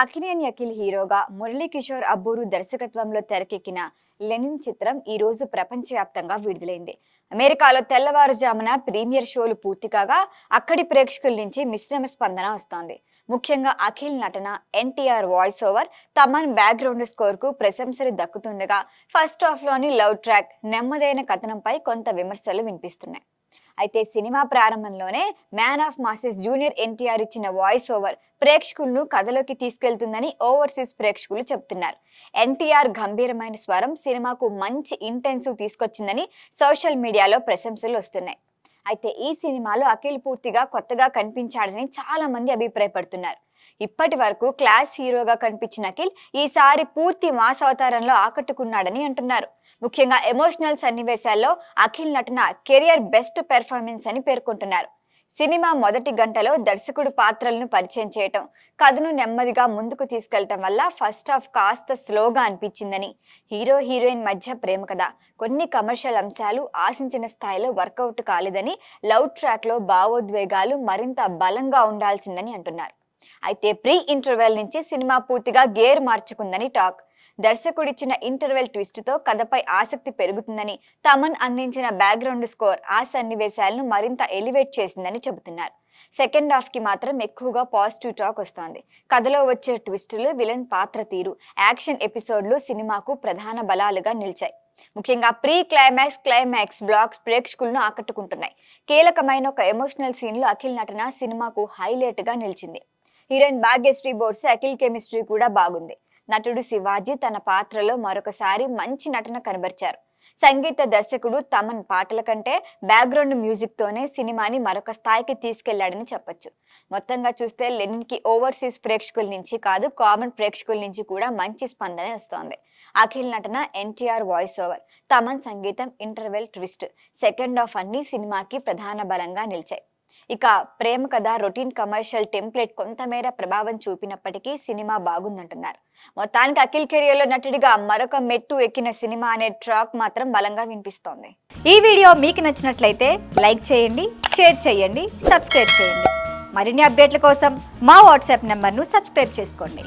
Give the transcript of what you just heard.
అక్కినేని అఖిల్ హీరోగా మురళీకిషోర్ అబ్బూరు దర్శకత్వంలో తెరకెక్కిన లెనిన్ చిత్రం ఈ రోజు ప్రపంచవ్యాప్తంగా విడుదలైంది. అమెరికాలో తెల్లవారుజామున ప్రీమియర్ షోలు పూర్తి కాగా అక్కడి ప్రేక్షకుల నుంచి మిశ్రమ స్పందన వస్తోంది. ముఖ్యంగా అఖిల్ నటన, NTR voice over, Thaman background score కు ప్రశంసలు దక్కుతుండగా ఫస్ట్ హాఫ్ లోని లవ్ ట్రాక్, నెమ్మదైన కథనంపై కొంత విమర్శలు వినిపిస్తున్నాయి. అయితే సినిమా ప్రారంభంలోనే man of masses junior NTR ఇచ్చిన వాయిస్ ఓవర్ ప్రేక్షకులను కథలోకి తీసుకెళ్తుందని ఓవర్సీస్ ప్రేక్షకులు చెబుతున్నారు. ఎన్టీఆర్ గంభీరమైన స్వరం సినిమాకు మంచి ఇంటెన్సివ్ తీసుకొచ్చిందని సోషల్ మీడియాలో ప్రశంసలు వస్తున్నాయి. అయితే ఈ సినిమాలో అఖిల్ పూర్తిగా కొత్తగా కనిపించాడని చాలా మంది అభిప్రాయపడుతున్నారు. ఇప్పటి వరకు క్లాస్ హీరోగా కనిపించిన అఖిల్ ఈసారి పూర్తి మాస్ అవతారంలో ఆకట్టుకున్నాడని అంటున్నారు. ముఖ్యంగా ఎమోషనల్ సన్నివేశాల్లో అఖిల్ నటన కెరియర్ బెస్ట్ పెర్ఫార్మెన్స్ అని పేర్కొంటున్నారు. సినిమా మొదటి గంటలో దర్శకుడు పాత్రలను పరిచయం చేయటం, కథను నెమ్మదిగా ముందుకు తీసుకెళ్లటం వల్ల ఫస్ట్ హాఫ్ కాస్త స్లోగా అనిపించిందని, హీరో హీరోయిన్ మధ్య ప్రేమ కథ, కొన్ని కమర్షియల్ అంశాలు ఆశించిన స్థాయిలో వర్కౌట్ కాలేదని, లవ్ ట్రాక్ లో భావోద్వేగాలు మరింత బలంగా ఉండాల్సిందని అంటున్నారు. అయితే ప్రీ ఇంటర్వెల్ నుంచి సినిమా పూర్తిగా గేర్ మార్చుకుందని టాక్. దర్శకుడిచ్చిన ఇంటర్వెల్ ట్విస్ట్ తో కథపై ఆసక్తి పెరుగుతుందని, తమన్ అందించిన బ్యాక్గ్రౌండ్ స్కోర్ ఆ సన్నివేశాలను మరింత ఎలివేట్ చేసిందని చెబుతున్నారు. సెకండ్ హాఫ్ కి మాత్రం ఎక్కువగా పాజిటివ్ టాక్ వస్తోంది. కథలో వచ్చే ట్విస్టులు, విలన్ పాత్ర తీరు, యాక్షన్ ఎపిసోడ్లు సినిమాకు ప్రధాన బలాలుగా నిలిచాయి. ముఖ్యంగా ప్రీ క్లైమాక్స్ బ్లాక్స్ ప్రేక్షకులను ఆకట్టుకుంటున్నాయి. కీలకమైన ఒక ఎమోషనల్ సీన్ లో అఖిల్ నటన సినిమాకు హైలైట్ గా నిలిచింది. హీరోయిన్ భాగ్యశ్రీ బోర్స్ అఖిల్ కెమిస్ట్రీ కూడా బాగుంది. నటుడు శివాజీ తన పాత్రలో మరొకసారి మంచి నటన కనబరిచారు. సంగీత దర్శకుడు తమన్ పాటల కంటే బ్యాక్గ్రౌండ్ మ్యూజిక్ తోనే సినిమాని మరొక స్థాయికి తీసుకెళ్లాడని చెప్పొచ్చు. మొత్తంగా చూస్తే లెనిన్ కి ఓవర్సీస్ ప్రేక్షకుల నుంచి కాదు, కామన్ ప్రేక్షకుల నుంచి కూడా మంచి స్పందన వస్తోంది. అఖిల్ నటన, ఎన్టీఆర్ వాయిస్ ఓవర్, తమన్ సంగీతం, ఇంటర్వెల్ ట్విస్ట్, సెకండ్ హాఫ్ అన్ని సినిమాకి ప్రధాన బలంగా నిలిచాయి. ఇక ప్రేమ కథ, రొటీన్ కమర్షియల్ టెంప్లెట్ కొంతమేర ప్రభావం చూపినప్పటికీ సినిమా బాగుందంటున్నారు. మొత్తానికి అఖిల్ కెరియర్ లో నటుడిగా మరొక మెట్టు ఎక్కిన సినిమా అనే ట్రాక్ మాత్రం బలంగా వినిపిస్తోంది. ఈ వీడియో మీకు నచ్చినట్లయితే లైక్ చేయండి, షేర్ చేయండి, సబ్స్క్రైబ్ చేయండి. మరిన్ని అప్డేట్ల కోసం మా వాట్సాప్ నెంబర్ను సబ్స్క్రైబ్ చేసుకోండి.